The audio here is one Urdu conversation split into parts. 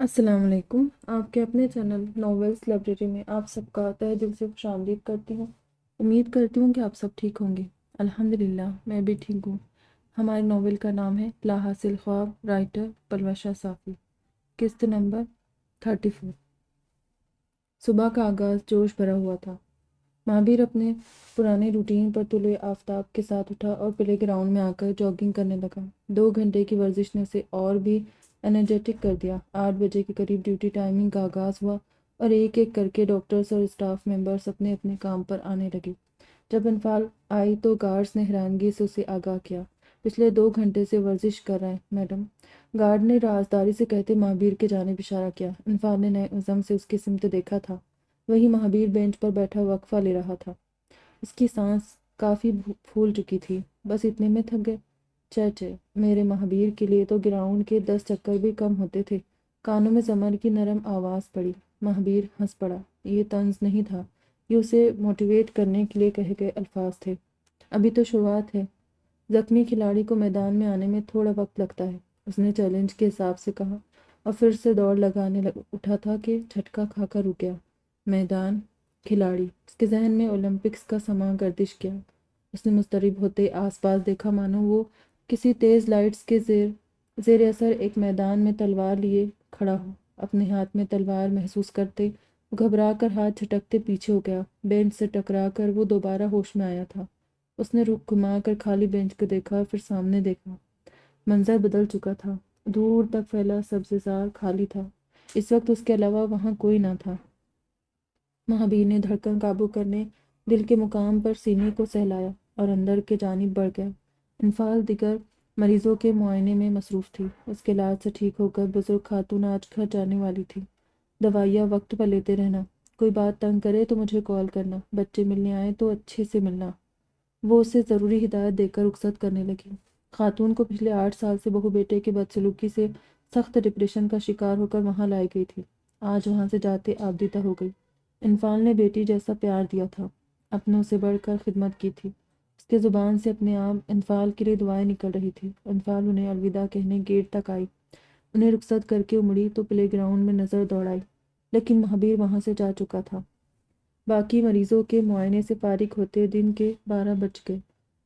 السلام علیکم۔ آپ کے اپنے چینل ناولس لائبریری میں آپ سب کا تہہ دل سے خوش آمدید کرتی ہوں۔ امید کرتی ہوں کہ آپ سب ٹھیک ہوں گے۔ الحمدللہ میں بھی ٹھیک ہوں۔ ہماری ناول کا نام ہے لا حاصل خواب، رائٹر پلوہ شاہ صافی، قسط نمبر 34۔ صبح کا آغاز جوش بھرا ہوا تھا۔ مہابیر اپنے پرانے روٹین پر طلوع آفتاب کے ساتھ اٹھا اور پلے گراؤنڈ میں آ کر جاگنگ کرنے لگا۔ 2 گھنٹے کی ورزش نے اسے اور بھی انرجیٹک کر دیا۔ 8 بجے کے قریب ڈیوٹی ٹائمنگ کا آغاز ہوا اور ایک ایک کر کے ڈاکٹرز اور اسٹاف ممبرز اپنے اپنے کام پر آنے لگے۔ جب انفال آئی تو گارڈز نے حیرانگی سے اسے آگاہ کیا۔ پچھلے 2 گھنٹے سے ورزش کر رہے ہیں میڈم، گارڈ نے رازداری سے کہتے مہابیر کی جانب اشارہ کیا۔ انفال نے نئے عزم سے اس کی سمت دیکھا تھا۔ وہی مہابیر بینچ پر بیٹھا وقفہ لے رہا تھا۔ اس کی سانس کافی پھول چکی تھی۔ بس اتنے میں تھک گئے؟ چے میرے مہابیر کے لیے تو گراؤنڈ کے 10 چکر بھی کم ہوتے تھے۔ کانوں میں زمر کی نرم آواز پڑی۔ مہابیر ہنس پڑا۔ یہ طنز نہیں تھا، یہ اسے موٹیویٹ کرنے کے لیے کہے گئے الفاظ تھے۔ ابھی تو شروعات ہے، زخمی کھلاڑی کو میدان میں آنے میں تھوڑا وقت لگتا ہے، اس نے چیلنج کے حساب سے کہا اور پھر سے دوڑ لگانے اٹھا تھا کہ جھٹکا کھا کر رک گیا۔ میدان، کھلاڑی، اس کے ذہن میں اولمپکس کا سماں گردش کیا۔ اس نے مضطرب ہوتے آس پاس دیکھا، مانو وہ کسی تیز لائٹس کے زیر اثر ایک میدان میں تلوار لیے کھڑا ہو۔ اپنے ہاتھ میں تلوار محسوس کرتے وہ گھبرا کر ہاتھ جھٹکتے پیچھے ہو گیا۔ بینچ سے ٹکرا کر وہ دوبارہ ہوش میں آیا تھا۔ اس نے رخ گھما کر خالی بینچ کو دیکھا، پھر سامنے دیکھا۔ منظر بدل چکا تھا۔ دور تک پھیلا سبززار خالی تھا۔ اس وقت اس کے علاوہ وہاں کوئی نہ تھا۔ مہابیر نے دھڑکن قابو کرنے دل کے مقام پر سینے کو سہلایا اور اندر کے جانب بڑھ گیا۔ انفال دیگر مریضوں کے معائنے میں مصروف تھی۔ اس کے علاج سے ٹھیک ہو کر بزرگ خاتون آج گھر جانے والی تھی۔ دوائیاں وقت پر لیتے رہنا، کوئی بات تنگ کرے تو مجھے کال کرنا، بچے ملنے آئے تو اچھے سے ملنا۔ وہ اسے ضروری ہدایت دے کر رخصت کرنے لگی۔ خاتون کو پچھلے 8 سال سے بہو بیٹے کے بدسلوکی سے سخت ڈپریشن کا شکار ہو کر وہاں لائی گئی تھی۔ آج وہاں سے جاتے آبدیتا ہو گئی۔ انفال نے بیٹی جیسا پیار دیا تھا، اپنوں سے بڑھ کر خدمت کی تھی۔ اس کے زبان سے اپنے آپ انفال کے لیے دعائیں نکل رہی تھی۔ انفال انہیں الوداع کہنے گیٹ تک آئی۔ انہیں رخصت کر کے مڑی تو پلے گراؤنڈ میں نظر دوڑائی، لیکن مہابیر وہاں سے جا چکا تھا۔ باقی مریضوں کے معائنے سے فارغ ہوتے دن کے 12 بج گئے۔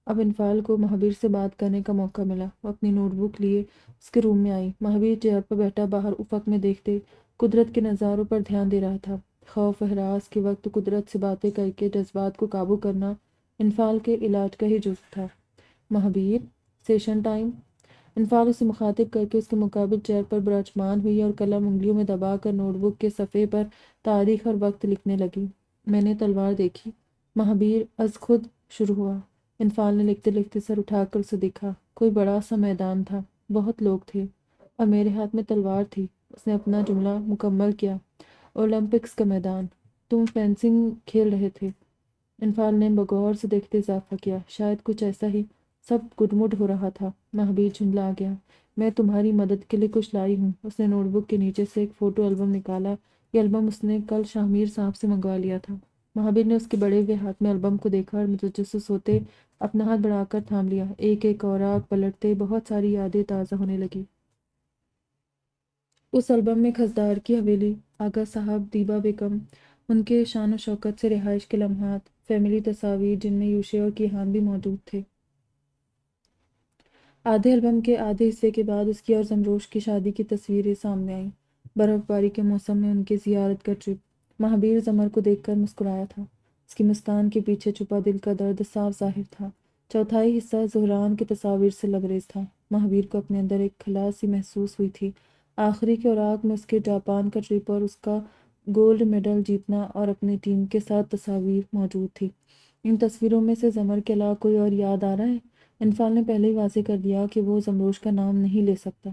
اب انفال کو مہابیر سے بات کرنے کا موقع ملا۔ وہ اپنی نوٹ بک لیے اس کے روم میں آئی۔ مہابیر چیئر پر بیٹھا باہر افق میں دیکھتے قدرت کے نظاروں پر دھیان دے رہا تھا۔ خوف و ہراس کے وقت قدرت سے باتیں کر کے جذبات کو قابو کرنا انفال کے علاج کا ہی جزو تھا۔ Mahabir, session time. انفال اسے مخاطب کر کے اس کے مقابل چیئر پر براجمان ہوئی اور قلم انگلیوں میں دبا کر نوٹ بک کے صفحے پر تاریخ اور وقت لکھنے لگی۔ میں نے تلوار دیکھی، مہابیر از خود شروع ہوا۔ انفال نے لکھتے لکھتے سر اٹھا کر اسے دیکھا۔ کوئی بڑا سا میدان تھا، بہت لوگ تھے اور میرے ہاتھ میں تلوار تھی۔ اس نے اپنا جملہ مکمل کیا۔ اولمپکس کا میدان، تم فینسنگ کھیل رہے تھے؟ انفال نے بغور سے دیکھتے اضافہ کیا۔ شاید کچھ ایسا ہی، سب گڈمڈ ہو رہا تھا۔ مہابیر جھنجلا گیا۔ میں تمہاری مدد کے لیے کچھ لائی ہوں۔ اس نے نوٹ بک کے نیچے سے ایک فوٹو البم نکالا۔ یہ البم اس نے کل شاہ صاحب سے منگوا لیا تھا۔ مہابیر نے اس کے بڑے ہوئے ہاتھ میں البم کو دیکھا اور متجسس ہوتے اپنا ہاتھ بڑھا کر تھام لیا۔ ایک ایک اوراق پلٹتے بہت ساری یادیں تازہ ہونے لگی۔ اس البم میں کھزدار کی حویلی، آغا صاحب، دیبا بیگم، ان کے شان و شوکت سے رہائش کے لمحات، فیملی تصاویر جن میں یوشے اور کیہان بھی موجود تھے۔ آدھے البم کے آدھے حصے کے بعد اس کی اور زمروش کی شادی کی تصویریں سامنے آئیں۔ برف باری کے موسم میں ان کی زیارت کا ٹرپ۔ مہابیر زمر کو دیکھ کر مسکرایا تھا۔ اس کی مسکان کے پیچھے چھپا دل کا درد صاف ظاہر تھا۔ چوتھائی حصہ زہران کی تصاویر سے لبریز تھا۔ مہابیر کو اپنے اندر ایک خلا سی محسوس ہوئی تھی۔ آخری کے اوراق میں اس کے جاپان کا ٹرپ اور اس کا گولڈ میڈل جیتنا اور اپنی ٹیم کے ساتھ تصاویر موجود تھی۔ ان تصویروں میں سے زمر کے علاوہ کوئی اور یاد آ رہا ہے؟ انفال نے پہلے ہی واضح کر دیا کہ وہ زمروش کا نام نہیں لے سکتا۔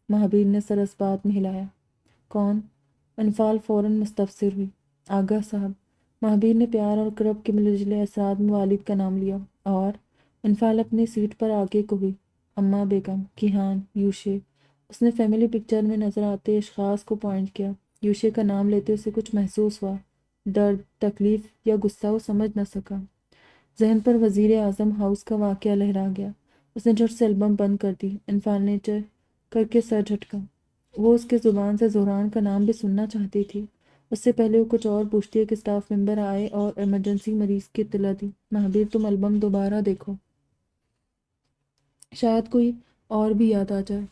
مہابیر نے سر اس بات میں ہلایا۔ کون؟ انفال فوراً مستفسر ہوئی۔ آغا صاحب۔ مہابیر نے پیار اور قرب کے ملے جلے اثرات میں والد کا نام لیا۔ اور انفال اپنی سیٹ پر آگے کو ہوئی۔ اماں بیگم، کیہان، یوشے۔ اس نے فیملی پکچر میں نظر آتے اشخاص کو پوائنٹ کیا۔ یوشے کا نام لیتے اسے کچھ محسوس ہوا، درد، تکلیف یا غصہ وہ سمجھ نہ سکا۔ ذہن پر وزیر اعظم ہاؤس کا واقعہ لہرا گیا۔ اس نے جھٹ سے البم بند کر دی۔ انفال نے کر کے سر جھٹکا۔ وہ اس کے زبان سے زہران کا نام بھی سننا چاہتی تھی۔ اس سے پہلے وہ کچھ اور پوچھتی ہے کہ اسٹاف ممبر آئے اور ایمرجنسی مریض کی اطلاع دی۔ مہابیر تم البم دوبارہ دیکھو، شاید کوئی اور بھی یاد آ جائے۔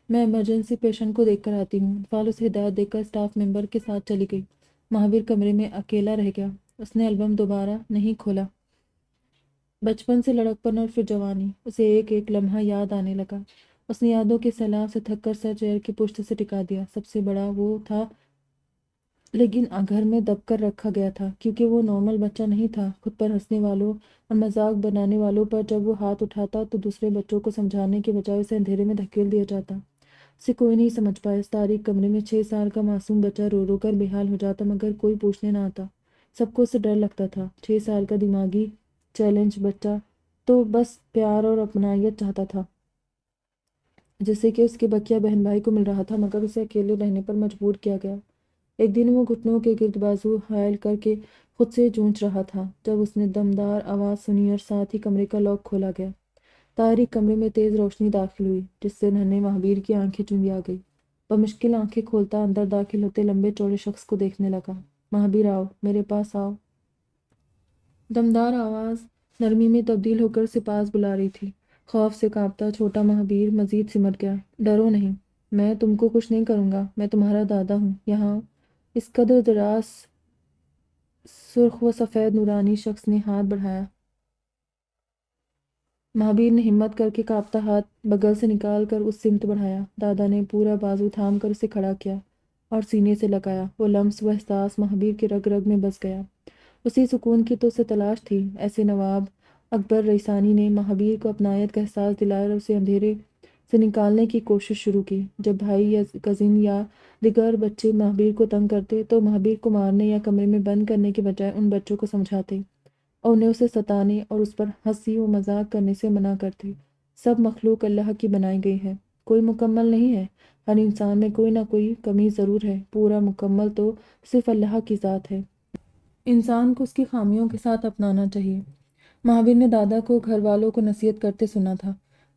میں ایمرجنسی پیشنٹ کو دیکھ کر آتی ہوں۔ انفال اسے ہدایت دے کر اسٹاف ممبر کے ساتھ چلی گئی۔ مہابیر کمرے میں اکیلا رہ گیا۔ اس نے البم دوبارہ نہیں کھولا۔ بچپن سے لڑکپن اور پھر جوانی، اسے ایک ایک لمحہ یاد آنے لگا۔ اس نے یادوں کے سیلاب سے تھک کر سر چیئر کی پشت سے ٹکا دیا۔ سب سے بڑا وہ تھا، لیکن گھر میں دب کر رکھا گیا تھا، کیونکہ وہ نارمل بچہ نہیں تھا۔ خود پر ہنسنے والوں اور مذاق بنانے والوں پر جب وہ ہاتھ اٹھاتا تو دوسرے بچوں کو سمجھانے کے بجائے اسے اندھیرے میں دھکیل دیا جاتا۔ اسے کوئی نہیں سمجھ پایا۔ اس تاریک کمرے میں 6 سال کا معصوم بچہ رو رو کر بے حال ہو جاتا، مگر کوئی پوچھنے نہ آتا۔ سب کو اسے ڈر لگتا تھا۔ 6 سال کا دماغی چیلنج بچہ تو بس پیار اور اپنائیت چاہتا تھا، جیسے کہ اس کے بقیہ بہن بھائی کو مل رہا تھا، مگر اسے اکیلے رہنے پر مجبور کیا گیا۔ ایک دن وہ گھٹنوں کے گرد بازو حائل کر کے خود سے جونچ رہا تھا جب اس نے دمدار آواز سنی اور ساتھ ہی کمرے کا لاک کھولا گیا۔ تاریک کمرے میں تیز روشنی داخل ہوئی، جس سے ننھے مہابیر کی آنکھیں چوندی آ گئی۔ بمشکل آنکھیں کھولتا اندر داخل ہوتے لمبے چوڑے شخص کو دیکھنے لگا۔ مہابیر آؤ، میرے پاس آؤ۔ دمدار آواز نرمی میں تبدیل ہو کر اسے پاس بلا رہی تھی۔ خوف سے کانپتا چھوٹا مہابیر مزید سمٹ گیا۔ ڈرو نہیں، میں تم کو کچھ نہیں کروں گا، میں تمہارا دادا ہوں۔ یہاں اس قدر دراز سرخ و سفید نورانی شخص نے ہاتھ بڑھایا۔ مہابیر نے ہمت کر کے کانپتا ہاتھ بغل سے نکال کر اس سمت بڑھایا۔ دادا نے پورا بازو تھام کر اسے کھڑا کیا اور سینے سے لگایا۔ وہ لمس، وہ احساس مہابیر کے رگ رگ میں بس گیا۔ اسی سکون کی تو اسے تلاش تھی۔ ایسے نواب اکبر ریسانی نے مہابیر کو اپنائیت کا احساس دلایا اور اسے اندھیرے سے نکالنے کی کوشش شروع کی۔ جب بھائی یا کزن یا دیگر بچے مہابیر کو تنگ کرتے تو مہابیر کو مارنے یا کمرے میں بند کرنے کے بجائے ان بچوں کو سمجھاتے اور انہیں اسے ستانے اور اس پر ہنسی و مذاق کرنے سے منع کرتے۔ سب مخلوق اللہ کی بنائی گئی ہے، کوئی مکمل نہیں ہے۔ ہر انسان میں کوئی نہ کوئی کمی ضرور ہے، پورا مکمل تو صرف اللہ کی ذات ہے۔ انسان کو اس کی خامیوں کے ساتھ اپنانا چاہیے۔ مہابیر نے دادا کو گھر والوں کو نصیحت کرتے سنا تھا۔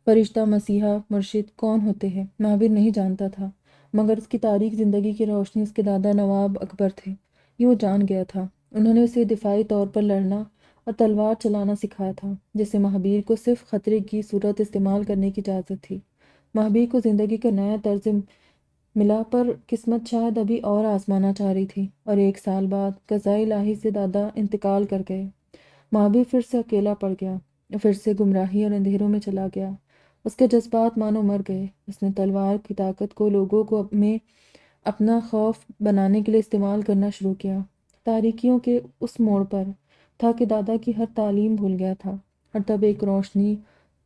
فرشتہ، مسیحا، مرشد کون ہوتے ہیں مہابیر نہیں جانتا تھا، مگر اس کی تاریک زندگی کی روشنی اس کے دادا نواب اکبر تھے، یہ وہ جان گیا تھا۔ انہوں نے اسے دفاعی طور پر لڑنا اور تلوار چلانا سکھایا تھا، جسے مہابیر کو صرف خطرے کی صورت استعمال کرنے کی اجازت تھی۔ مہابیر کو زندگی کا نیا طرز ملا، پر قسمت شاید ابھی اور آزمانا چاہ رہی تھی، اور 1 سال بعد قضائے الہی سے دادا انتقال کر گئے۔ مہابیر پھر سے اکیلا پڑ گیا، پھر سے گمراہی اور اندھیروں میں چلا گیا۔ اس کے جذبات مانو مر گئے۔ اس نے تلوار کی طاقت کو لوگوں کو میں اپنا خوف بنانے کے لیے استعمال کرنا شروع کیا۔ تاریکیوں کے اس موڑ پر تھا کہ دادا کی ہر تعلیم بھول گیا تھا، اور تب ایک روشنی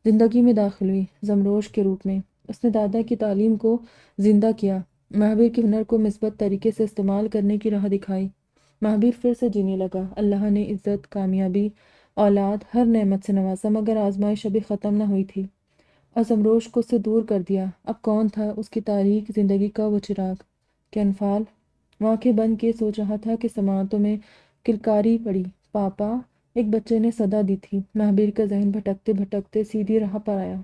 زندگی میں داخل ہوئی، زمروش کے روپ میں۔ اس نے دادا کی تعلیم کو زندہ کیا، مہابیر کے ہنر کو مثبت طریقے سے استعمال کرنے کی راہ دکھائی۔ مہابیر پھر سے جینے لگا۔ اللہ نے عزت، کامیابی، اولاد، ہر نعمت سے نوازا، مگر آزمائش ابھی ختم نہ ہوئی تھی اور زمروش کو اس سے دور کر دیا۔ اب کون تھا اس کی تاریک زندگی کا وہ چراغ؟ کہ انفال وہ آنکھیں بند کیے سوچ رہا تھا کہ سماعتوں میں کلکاری پڑی، پاپا! ایک بچے نے صدا دی تھی۔ مہابیر کا ذہن بھٹکتے بھٹکتے سیدھی راہ پر آیا۔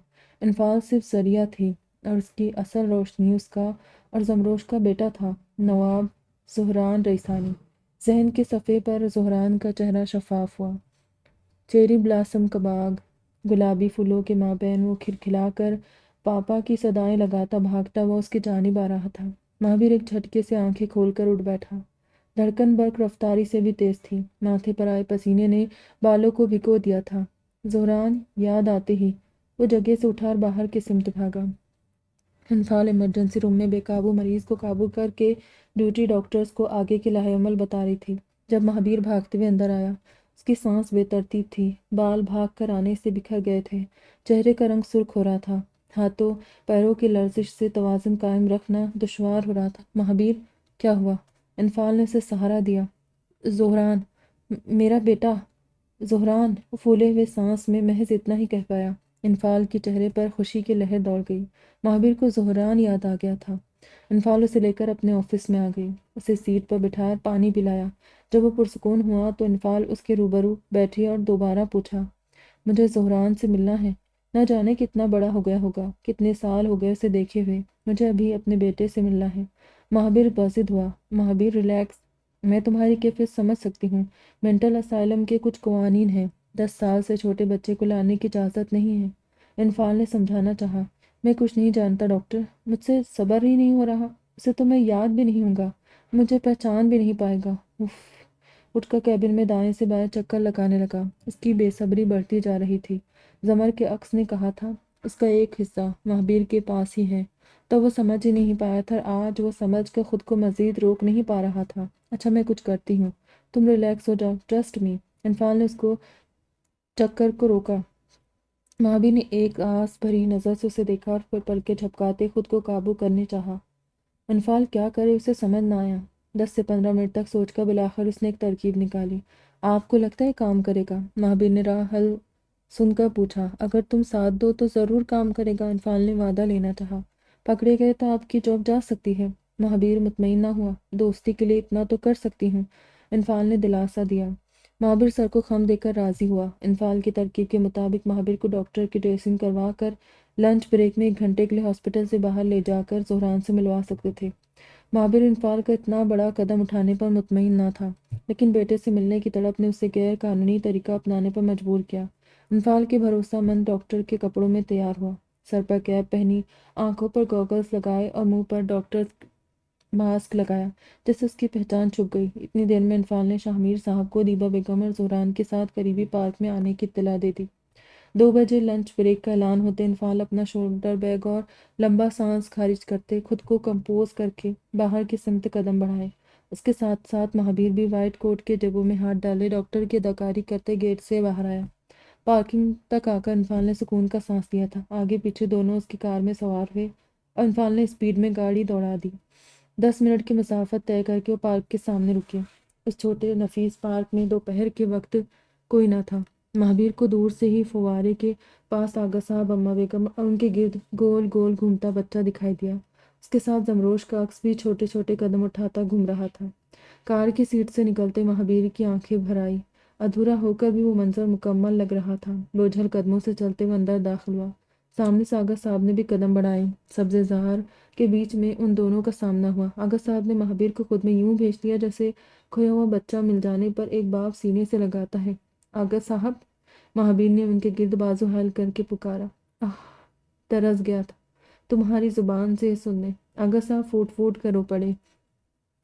انفال صرف ذریعہ تھی، اور اس کی اصل روشنی اس کا اور زمروش کا بیٹا تھا، نواب زہران ریسانی۔ ذہن کے صفحے پر زہران کا چہرہ شفاف ہوا۔ چیری بلاسم کا باغ، گلابی پھولوں کے مابین وہ کھلکھلا کر پاپا کی صدائیں لگاتا بھاگتا ہوا اس کی جانب آ رہا تھا۔ مہابیر ایک جھٹکے سے آنکھیں کھول کر اٹھ بیٹھا۔ دھڑکن برق رفتاری سے بھی تیز تھی، ماتھے پر آئے پسینے نے بالوں کو بھگو دیا تھا۔ زہران یاد آتے ہی وہ جگہ سے اٹھا اور باہر کی سمت بھاگا۔ انفال ایمرجنسی روم میں بے قابو مریض کو قابو کر کے ڈیوٹی ڈاکٹرز کو آگے کے لائحہ عمل بتا رہی تھی۔ جب مہابیر بھاگتے ہوئے اندر آیا، اس کی سانس بے ترتیب تھی، بال بھاگ کر آنے سے بکھر گئے تھے، چہرے کا رنگ سرخ ہو رہا تھا، ہاتھوں پیروں کی لرزش سے توازن قائم رکھنا دشوار ہو رہا تھا۔ مہابیر، کیا ہوا؟ انفال نے اسے سہارا دیا۔ زہران، میرا بیٹا، زہران۔ وہ پھولے ہوئے سانس میں محض اتنا ہی کہہ پایا۔ انفال کے چہرے پر خوشی کی لہر دوڑ گئی۔ مہابیر کو زہران یاد آ گیا تھا۔ انفال اسے لے کر اپنے آفس میں آ گئی، اسے سیٹ پر بٹھایا اور پانی پلایا۔ جب وہ پرسکون ہوا تو انفال اس کے روبرو بیٹھی اور دوبارہ پوچھا، مجھے زہران سے ملنا ہے، نہ جانے کتنا بڑا ہو گیا ہوگا، کتنے سال ہو گئے اسے دیکھے ہوئے۔ مجھے ابھی اپنے بیٹے سے ملنا ہے۔ مہابیر بازد ہوا۔ مہابیر ریلیکس، میں تمہاری کیفیت سمجھ سکتی ہوں۔ مینٹل اسائلم کے کچھ قوانین ہیں۔ 10 سال سے چھوٹے بچے کو لانے کی اجازت نہیں ہے۔ انفال نے سمجھانا چاہا۔ میں کچھ نہیں جانتا ڈاکٹر، مجھ سے صبر ہی نہیں ہو رہا، اسے تو میں یاد بھی نہیں ہوں گا، مجھے پہچان بھی نہیں پائے گا۔ اف۔ اٹھ کر کیبن میں دائیں سے بائیں چکر لگانے لگا۔ اس کی بے صبری بڑھتی جا رہی تھی۔ زمر کے عکس نے کہا تھا اس کا ایک حصہ مہابیر کے پاس ہی ہے، تو وہ سمجھ ہی نہیں پایا تھا۔ آج وہ سمجھ کر خود کو مزید روک نہیں پا رہا تھا۔ اچھا میں کچھ کرتی ہوں، تم ریلیکس ہو جاؤ، ٹرسٹ می۔ انفال نے اس کو چکر کو روکا۔ مہابیر نے ایک آس بھری نظر سے اسے دیکھا اور پھر پلکیں جھپکاتے خود کو قابو کرنے چاہا۔ انفال کیا کرے اسے سمجھ نہ آیا۔ 10 سے 15 منٹ تک سوچ کر بالآخر اس نے ایک ترکیب نکالی۔ آپ کو لگتا ہے کام کرے گا؟ مہابیر نے راہ حل سن کر پوچھا۔ اگر تم ساتھ دو تو ضرور کام کرے گا، انفال نے وعدہ لینا چاہا۔ پکڑے گئے تو آپ کی جاب جا سکتی ہے۔ مہابیر مطمئن نہ ہوا۔ دوستی کے لیے اتنا تو کر سکتی ہوں، انفال نے دلاسا دیا۔ مہابیر سر کو خم دے کر راضی ہوا۔ انفال کی ترکیب کے مطابق مہابیر کو ڈاکٹر کی ڈریسنگ کروا کر لنچ بریک میں 1 گھنٹے کے لیے ہاسپٹل سے باہر لے جا کر زہران سے ملوا سکتے تھے۔ مہابیر انفال کا اتنا بڑا قدم اٹھانے پر مطمئن نہ تھا، لیکن بیٹے سے ملنے کی تڑپ نے اسے غیر قانونی طریقہ اپنانے پر مجبور کیا۔ انفال کے بھروسہ مند ڈاکٹر کے کپڑوں میں تیار ہوا، سر پر کیپ پہنی، آنکھوں پر گوگلز لگائے اور منہ پر ڈاکٹر ماسک لگایا، جس سے اس کی پہچان چھپ گئی۔ اتنی دیر میں انفال نے شاہ میر صاحب کو دیبا بیگم اور زہران کے ساتھ قریبی پارک میں آنے کی اطلاع دے دی۔ 2 بجے لنچ بریک کا اعلان ہوتے انفال اپنا شولڈر بیگ اور لمبا سانس خارج کرتے خود کو کمپوز کر کے باہر کی سمت قدم بڑھائے۔ اس کے ساتھ ساتھ مہابیر بھی وائٹ کوٹ کے جیبوں میں ہاتھ ڈالے ڈاکٹر کی اداکاری کرتے گیٹ سے باہر آیا۔ پارکنگ تک آ کر انفال نے سکون کا سانس لیا تھا۔ آگے پیچھے دونوں اس کی کار میں سوار ہوئے اور انفال نے اسپیڈ میں گاڑی دوڑا دی۔ 10 منٹ کی مسافت طے کر کے وہ پارک کے سامنے رکے۔ اس چھوٹے نفیس پارک میں دوپہر کے وقت کوئی نہ تھا۔ مہابیر کو دور سے ہی فوارے کے پاس آغا صاحب، اماں بیگم اور ان کے گرد گول گول گھومتا بچہ دکھائی دیا۔ اس کے ساتھ زمروش کا عکس بھی چھوٹے چھوٹے قدم اٹھاتا گھوم رہا تھا۔ کار کی سیٹ سے نکلتے مہابیر کی آنکھیں بھر آئی۔ ادھورا ہو کر بھی وہ منظر مکمل لگ رہا تھا۔ بوجھل قدموں سے چلتے وہ اندر داخل ہوا۔ سامنے سے آغا صاحب نے بھی قدم بڑھائے۔ سبزے زار کے بیچ میں ان دونوں کا سامنا ہوا۔ آغا صاحب نے مہابیر کو خود میں یوں بھیج دیا جیسے کھویا ہوا بچہ مل جانے پر ایک باپ سینے سے لگاتا ہے۔ آغا صاحب، مہابیر نے ان کے گرد بازو حل کر کے پکارا۔ ترس گیا تھا تمہاری زبان سے یہ سننے۔ آغا صاحب پھوٹ پھوٹ کر رو پڑے۔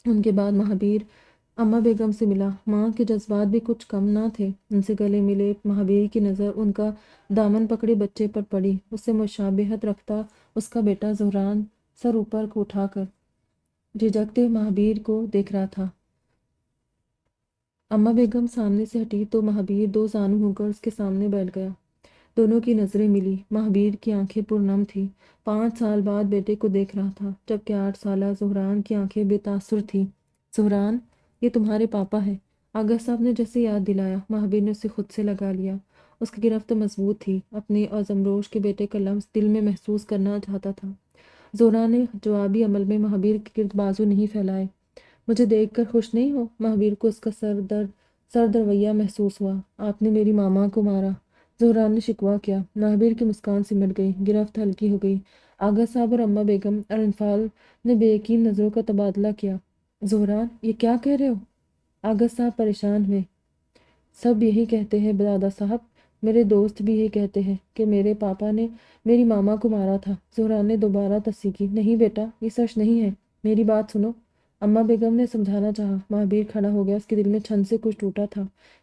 ان کے بعد مہابیر اماں بیگم سے ملا۔ ماں کے جذبات بھی کچھ کم نہ تھے۔ ان سے گلے ملے۔ مہابیر کی نظر ان کا دامن پکڑے بچے پر پڑی۔ اس سے مشابہت رکھتا اس کا بیٹا زہران سر اوپر کو اٹھا کر جھجکتے مہابیر کو دیکھ رہا تھا۔ اماں بیگم سامنے سے ہٹی تو مہابیر 2 زانو ہو کر اس کے سامنے بیٹھ گیا۔ دونوں کی نظریں ملی۔ مہابیر کی آنکھیں پرنم تھیں۔ 5 سال بعد بیٹے کو دیکھ رہا تھا، جبکہ 8 سالہ زہران کی آنکھیں بے تاثر تھیں۔ زہران، یہ تمہارے پاپا ہے، آغا صاحب نے جیسے یاد دلایا۔ مہابیر نے اسے خود سے لگا لیا۔ اس کی گرفت مضبوط تھی۔ اپنے اور زمروش کے بیٹے کا لمس دل میں محسوس کرنا چاہتا تھا۔ زہران نے جوابی عمل میں مہابیر کے گرد بازو نہیں پھیلائے۔ مجھے دیکھ کر خوش نہیں ہو؟ مہابیر کو اس کا سرد رویہ محسوس ہوا۔ آپ نے میری ماما کو مارا، زہران نے شکوہ کیا۔ مہابیر کی مسکان سمٹ گئی، گرفت ہلکی ہو گئی۔ آغا صاحب اور اماں بیگم اور انفال نے بے یقین نظروں کا تبادلہ کیا۔ زہران، یہ کیا کہہ رہے ہو؟ آغا صاحب پریشان ہوئے۔ سب یہی کہتے ہیں دادا صاحب، میرے دوست بھی یہی کہتے ہیں کہ میرے پاپا نے میری ماما کو مارا تھا۔ زہران نے دوبارہ تصحیح کی۔ نہیں بیٹا، یہ سچ نہیں ہے، میری بات سنو، اماں بیگم نے سمجھانا چاہا۔ مہابیر کھڑا ہو گیا۔ اس کے دل میں چھن سے کچھ ٹوٹا تھا۔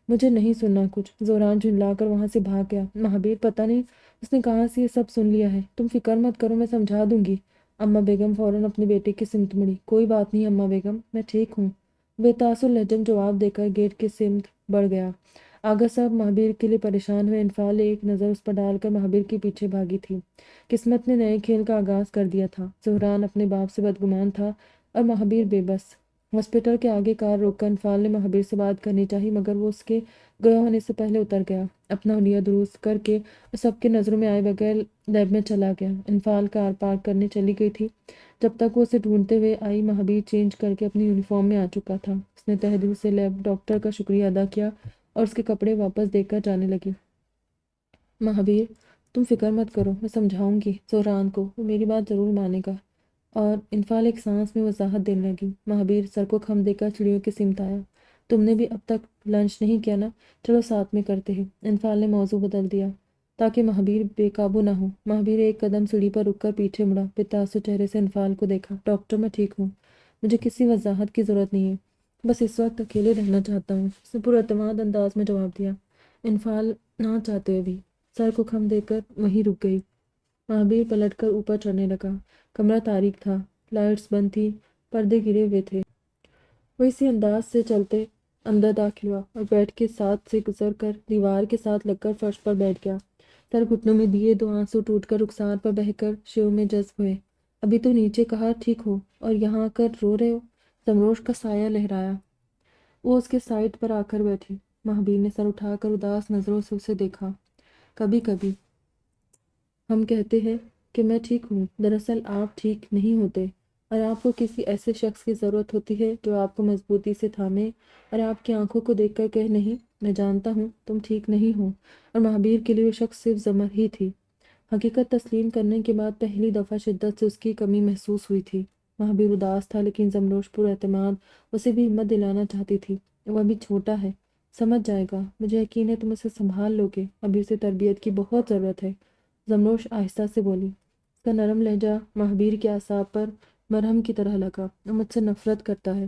مجھے نہیں سننا کچھ۔ زہران جھنجلا کر وہاں سے بھاگ گیا۔ مہابیر، پتہ نہیں اس نے کہاں سے یہ سب سن لیا ہے، تم فکر مت کرو، میں سمجھا دوں گی۔ اماں بیگم فوراً اپنے بیٹے کی سمت مڑی۔ کوئی بات نہیں اماں بیگم، میں ٹھیک ہوں، بے تاثر لہجے میں جواب دے کر گیٹ کی سمت بڑھ گیا۔ آغا صاحب مہابیر کے لیے پریشان ہوئے۔ انفال نے ایک نظر اس پر ڈال کر مہابیر کے پیچھے بھاگی تھی۔ قسمت نے نئے کھیل کا آغاز کر دیا تھا۔ زہران اپنے باپ سے بدگمان تھا اور مہابیر بے بس۔ ہاسپٹل کے آگے کار روک کر انفال نے مہابیر سے بات کرنی چاہی، مگر وہ اس کے گیا ہونے سے پہلے اتر گیا۔ اپنا حلیہ درست کر کے سب کے نظروں میں آئے بغیر لیب میں چلا گیا۔ انفال کار پارک کرنے چلی گئی تھی۔ جب تک وہ اسے ڈھونڈتے ہوئے آئی، مہابیر چینج کر کے اپنی یونیفارم میں آ چکا تھا۔ اس نے تہہ دل سے لیب ڈاکٹر کا شکریہ ادا کیا اور اس کے کپڑے واپس دے کر جانے لگی۔ مہابیر، تم فکر مت کرو، میں سمجھاؤں گی زہران کو، وہ میری بات ضرور مانے گا۔ اور انفال ایک سانس میں وضاحت دینے لگی۔ مہابیر سر کو خم دے کر چڑیوں کی سمت آیا۔ تم نے بھی اب تک لنچ نہیں کیا نا؟ چلو ساتھ میں کرتے ہیں۔ انفال نے موضوع بدل دیا تاکہ مہابیر بے قابو نہ ہو۔ مہابیر ایک قدم سیڑھی پر رک کر پیچھے مڑا، بتاثر چہرے سے انفال کو دیکھا۔ ڈاکٹر میں ٹھیک ہوں، مجھے کسی وضاحت کی ضرورت نہیں ہے، بس اس وقت اکیلے رہنا چاہتا ہوں، اس نے پراعتماد انداز میں جواب دیا۔ انفال نہ چاہتے ہوئے بھی سر کو خم دے کر وہیں رک گئی۔ مہابیر پلٹ کر اوپر چڑھنے لگا۔ کمرہ تاریک تھا، لائٹس بند تھی، پردے گرے ہوئے تھے۔ وہ اسی انداز سے چلتے اندر داخل ہوا اور بیڈ کے ساتھ سے گزر کر دیوار کے ساتھ لگ کر فرش پر بیٹھ گیا۔ سر گھٹنوں میں دیے، دو آنسو ٹوٹ کر رخسار پر بہہ کر شیو میں جذب ہوئے۔ ابھی تو نیچے کہا ٹھیک ہو اور یہاں آ کر رو رہے ہو؟ زمروش کا سایہ لہرایا۔ وہ اس کے سائڈ پر آ کر بیٹھی۔ مہابیر نے سر اٹھا کر اداس نظروں سے اسے دیکھا۔ کبھی کبھی ہم کہتے ہیں کہ میں ٹھیک ہوں، دراصل آپ ٹھیک نہیں ہوتے، اور آپ کو کسی ایسے شخص کی ضرورت ہوتی ہے جو آپ کو مضبوطی سے تھامے اور آپ کی آنکھوں کو دیکھ کر کہے نہیں میں جانتا ہوں تم ٹھیک نہیں ہو۔ اور مہابیر کے لیے وہ شخص صرف زمر ہی تھی۔ حقیقت تسلیم کرنے کے بعد پہلی دفعہ شدت سے اس کی کمی محسوس ہوئی تھی۔ مہابیر اداس تھا، لیکن زمروش پر اعتماد اسے بھی ہمت دلانا چاہتی تھی۔ وہ ابھی چھوٹا ہے، سمجھ جائے گا، مجھے یقین ہے تم اسے سنبھال لو گے، ابھی اسے تربیت کی بہت ضرورت ہے۔ زمروش آہستہ سے بولی۔ اس کا نرم لہجہ مہابیر کے اعصاب پر مرہم کی طرح لگا۔ وہ مجھ سے نفرت کرتا ہے۔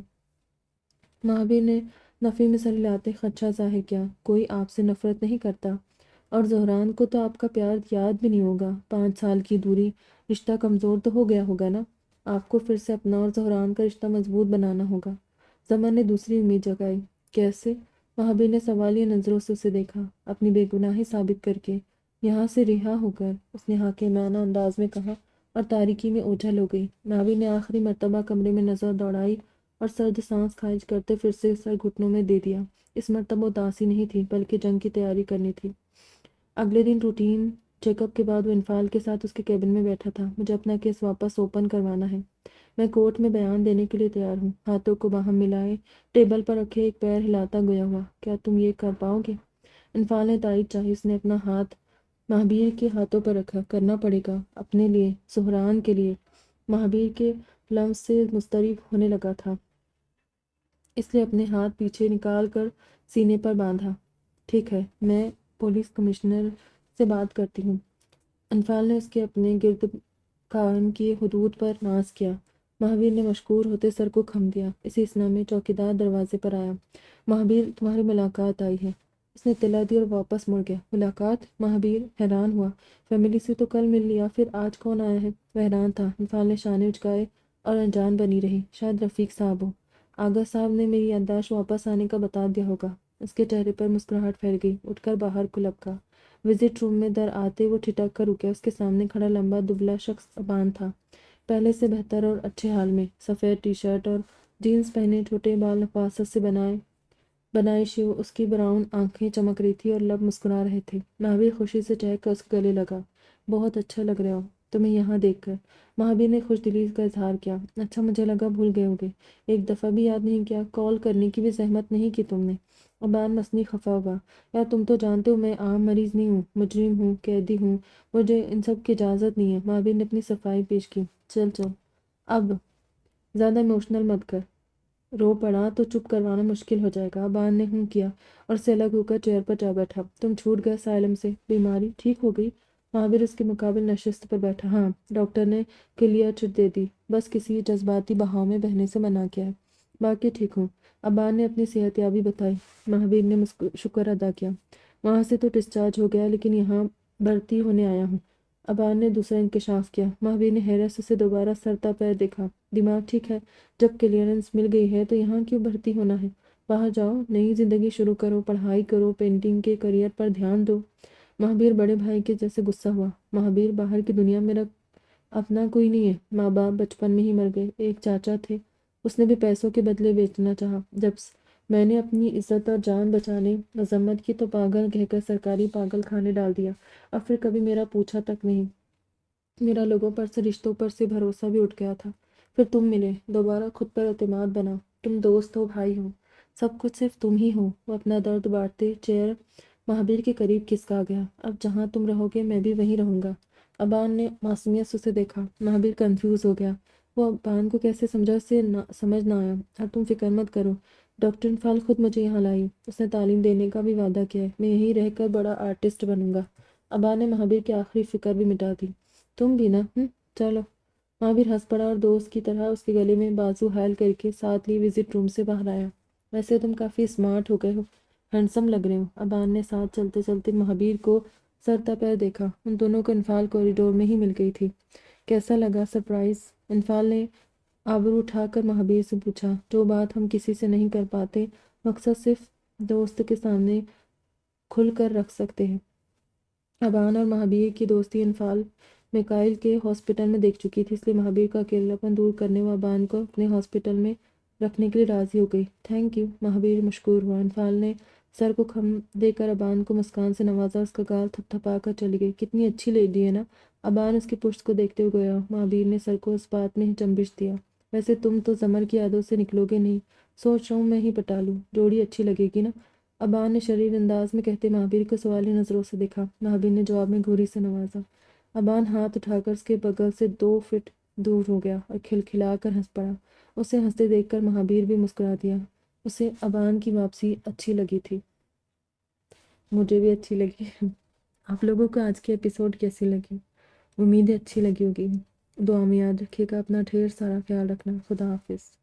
مہابیر نے نفی میں سر ہلاتے خدشہ ظاہر کیا۔ کوئی آپ سے نفرت نہیں کرتا، اور زہران کو تو آپ کا پیار یاد بھی نہیں ہوگا۔ 5 سال کی دوری، رشتہ کمزور تو ہو گیا ہوگا نا؟ آپ کو پھر سے اپنا اور زہران کا رشتہ مضبوط بنانا ہوگا۔ زمن نے دوسری امید جگائی۔ کیسے؟ مہابیر نے سوالیہ نظروں سے اسے دیکھا۔ اپنی بے گناہی ثابت کر کے، یہاں سے رہا ہو کر، اس نے حاکمانہ انداز میں کہا، اور تاریکی میں اوجھل ہو گئی۔ مہابیر نے آخری مرتبہ کمرے میں نظر دوڑائی اور سرد سانس خارج کرتے پھر سے سر گھٹنوں میں دے دیا۔ اس مرتبہ اداسی نہیں تھی، بلکہ جنگ کی تیاری کرنی تھی۔ اگلے دن روٹین چیک اپ کے بعد وہ انفال کے ساتھ اس کے کیبن میں بیٹھا تھا۔ مجھے اپنا کیس واپس اوپن کروانا ہے، میں کورٹ میں بیان دینے کے لیے تیار ہوں۔ ہاتھوں کو باہم ملائے، ٹیبل پر رکھے ایک پیر ہلاتا گیا ہوا۔ کیا تم یہ کر پاؤ گے؟ انفال نے تائید چاہی۔ اس نے اپنا ہاتھ مہابیر کے ہاتھوں پر رکھا۔ کرنا پڑے گا، اپنے لیے، زہران کے لیے۔ مہابیر کے لمس سے مضطرب ہونے لگا تھا، اس لیے اپنے ہاتھ پیچھے نکال کر سینے پر باندھا۔ ٹھیک ہے، میں پولیس کمشنر سے بات کرتی ہوں۔ انفال نے اس کے اپنے گرد قائم کیے حدود پر ناز کیا۔ مہابیر نے مشکور ہوتے سر کو خم دیا۔ اسی اثنا میں چوکیدار دروازے پر آیا۔ مہابیر، تمہاری ملاقات آئی ہے۔ اس نے اطلاع دی اور واپس مڑ گیا۔ ملاقات؟ مہابیر حیران ہوا۔ فیملی سے تو کل مل لیا، پھر آج کون آیا ہے؟ وہ حیران تھا۔ انفال نے شانے اچکائے اور انجان بنی رہی۔ شاید رفیق صاحب ہو۔ آغا صاحب نے میری یادداشت واپس آنے کا بتا دیا ہوگا۔ اس کے چہرے پر مسکراہٹ پھیل گئی۔ اٹھ کر باہر کو لپکا۔ وزٹ روم میں در آتے وہ ٹھٹک کر رکے۔ اس کے سامنے کھڑا لمبا دبلا شخص ابان تھا، پہلے سے بہتر اور اچھے حال میں۔ سفید ٹی شرٹ اور جینز پہنے، چھوٹے بال نفاست سے بنائی شیو، اس کی براؤن آنکھیں چمک رہی تھی اور لب مسکرا رہے تھے۔ مہابیر خوشی سے چہک کر اس کے گلے لگا۔ بہت اچھا لگ رہے ہو تمہیں یہاں دیکھ کر۔ مہابیر نے خوش دلی کا اظہار کیا۔ اچھا، مجھے لگا بھول گئے ہوگے، ایک دفعہ بھی یاد نہیں کیا، کال کرنے کی بھی زحمت نہیں کی تم نے۔ ابان مسنی خفا ہوا۔ یار تم تو جانتے ہو میں عام مریض نہیں ہوں، مجرم ہوں، قیدی ہوں، مجھے ان سب کی اجازت نہیں ہے۔ مہابیر نے اپنی صفائی پیش کی۔ چل اب زیادہ ایموشنل مت کر، رو پڑا تو چپ کروانا مشکل ہو جائے گا۔ ابان نے ہوں کیا اور سے الگ ہو کر چیئر پر جا بیٹھا۔ تم چھوٹ گئے سائلم سے، بیماری ٹھیک ہو گئی؟ مہابیر اس کے مقابل نشست پر بیٹھا۔ ہاں، ڈاکٹر نے کلیئر چٹ دے دی، بس کسی جذباتی بہاؤ میں بہنے سے منع کیا ہے، باقی ٹھیک ہوں۔ ابان نے اپنی صحت یابی بتائی۔ مہابیر نے شکر ادا کیا۔ وہاں سے تو ڈسچارج ہو گیا، لیکن یہاں بھرتی ہونے آیا ہوں۔ ابان نے دوسرا انکشاف کیا۔ مہابیر نے حیرت سے اسے دوبارہ سرتا پیر دیکھا۔ دماغ ٹھیک ہے؟ جب کلیئرنس مل گئی ہے تو یہاں کیوں بھرتی ہونا ہے؟ باہر جاؤ، نئی زندگی شروع کرو، پڑھائی کرو، پینٹنگ کے کریئر پر دھیان دو۔ مہابیر بڑے بھائی کے جیسے غصہ ہوا۔ مہابیر، باہر کی دنیا میرا اپنا کوئی نہیں ہے، ماں باپ بچپن میں ہی مر گئے، ایک چاچا تھے، اس نے بھی پیسوں کے بدلے بیچنا چاہا، جب میں نے اپنی عزت اور جان بچانے مذمت کی تو پاگل کہہ کر سرکاری پاگل خانے ڈال دیا، اور پھر کبھی میرا پوچھا تک نہیں۔ میرا لوگوں پر سے، رشتوں پر سے بھروسہ بھی اٹھ گیا تھا۔ پھر تم ملے، دوبارہ خود پر اعتماد بنا۔ تم دوست ہو، بھائی ہو، سب کچھ صرف تم ہی ہو۔ وہ اپنا درد بانٹتے چیئر مہابیر کے قریب کھسکا گیا۔ اب جہاں تم رہو گے میں بھی وہیں رہوں گا۔ ابان نے معصومیت سے اسے دیکھا۔ مہابیر کنفیوز ہو گیا۔ وہ ابان کو کیسے سمجھا اسے سمجھ نہ آیا۔ اور تم فکر مت کرو، ڈاکٹر انفال خود مجھے یہاں لائی، اس نے تعلیم دینے کا بھی وعدہ کیا ہے، میں یہیں رہ کر بڑا آرٹسٹ بنوں گا۔ ابان نے مہابیر کی آخری فکر بھی مٹا دی۔ تم بھی نا، چلو۔ مہابیر ہنس پڑا اور دوست کی طرح اس کے گلے میں بازو حائل کر کے ساتھ لی وزٹ روم سے باہر آیا۔ ویسے تم کافی اسمارٹ ہو گئے ہو، ہینڈسم لگ رہے ہو۔ ابان نے ساتھ چلتے چلتے مہابیر کو سر تا پیر دیکھا۔ ان دونوں کو انفال کوریڈور میں ہی مل گئی تھی۔ کیسا لگا سرپرائز؟ انفال نے آبرو اٹھا کر مہابیر سے پوچھا۔ جو بات ہم کسی سے نہیں کر پاتے، مقصد صرف دوست کے سامنے کھل کر رکھ سکتے ہیں۔ ابان اور مہابیر کی دوستی انفال میکائل کے ہاسپٹل میں دیکھ چکی تھی، اس لیے مہابیر کا اکیلاپن دور کرنے وہ ابان کو اپنے ہاسپٹل میں رکھنے کے لیے راضی ہو گئی۔ تھینک یو، مہابیر مشکور ہوا۔ انفال نے سر کو خم دے کر ابان کو مسکان سے نوازا، اس کا گال تھپ تھپا کر چلی گئی۔ کتنی اچھی لیڈی ہے نا؟ ابان اس کی پشت کو دیکھتے ہوئے گیا۔ مہابیر نے سر کو اس بات میں ہی چنبش دیا۔ ویسے تم تو زمر کی یادوں سے نکلو گے نہیں، سوچ رہا ہوں میں ہی پٹا لوں، جوڑی اچھی لگے گی نا؟ ابان نے شریر انداز میں کہتے مہابیر کو سوالی نظروں سے دیکھا۔ مہابیر نے جواب میں گھوری سے نوازا۔ ابان ہاتھ اٹھا کر اس کے بغل سے 2 فٹ دور ہو گیا اور کھلکھلا کر ہنس پڑا۔ اسے ہنستے دیکھ کر مہابیر بھی مسکرا دیا۔ اسے ابان کی واپسی اچھی لگی تھی۔ مجھے بھی اچھی لگی۔ آپ لوگوں کو آج کی ایپیسوڈ کیسی لگی؟ امید ہے اچھی لگی ہوگی۔ دعا میں یاد رکھیے گا، اپنا ڈھیر سارا خیال رکھنا۔ خدا حافظ۔